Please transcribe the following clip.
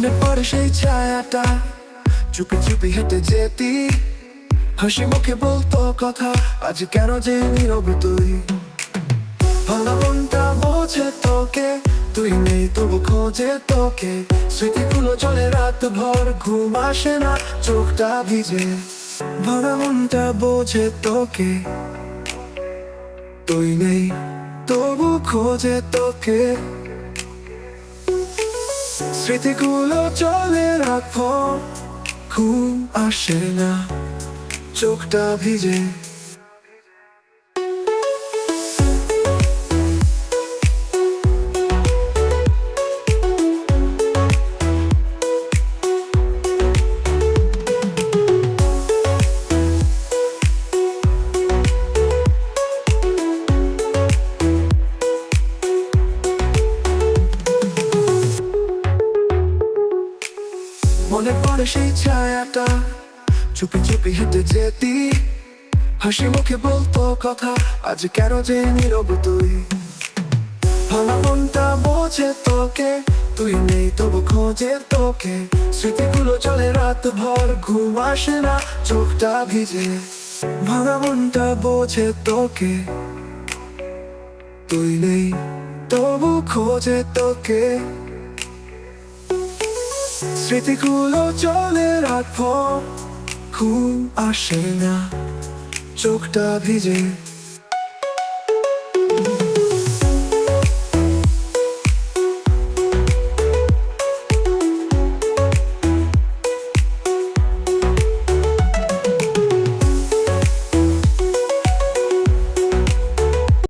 মনে পড়ে সেই ছায়াটা, চুপি চুপি হেঁটে যেতি, হাসি মুখে বলতো কথা, আজ কেন যে নীরব তুই। ভালো মনটা বোঝে তোকে, তুই নেই তবু খোঁজে তোকে, স্মৃতিগুলো চলে রাত ভর, ঘুম আসে না, চোখটা ভিজে। ভালো মনটা বোঝে তোকে, তুই নেই তবু খোঁজে তোকে, স্মৃতিগুলো চলে রাত ভর, ঘুম আসে না, চোখটা ভিজে। মনে পড়ে সেই ছায়াটা, চুপি চুপি হেঁটে যেতি, হাসি মুখে বলতো কথা, আজ কেন যে নীরব তুই। ভালো মনটা বোঝে তোকে, তুই নেই তবু খোঁজে তোকে, স্মৃতিগুলো চলে রাত ভর, ঘুম আসে না, চোখটা ভিজে। ভালো মনটা বোঝে তোকে, তুই নেই তবু খোঁজে তোকে, স্মৃতিগুলো চলে রাত ভর, ঘুম আসে না, চোখটা ভিজে।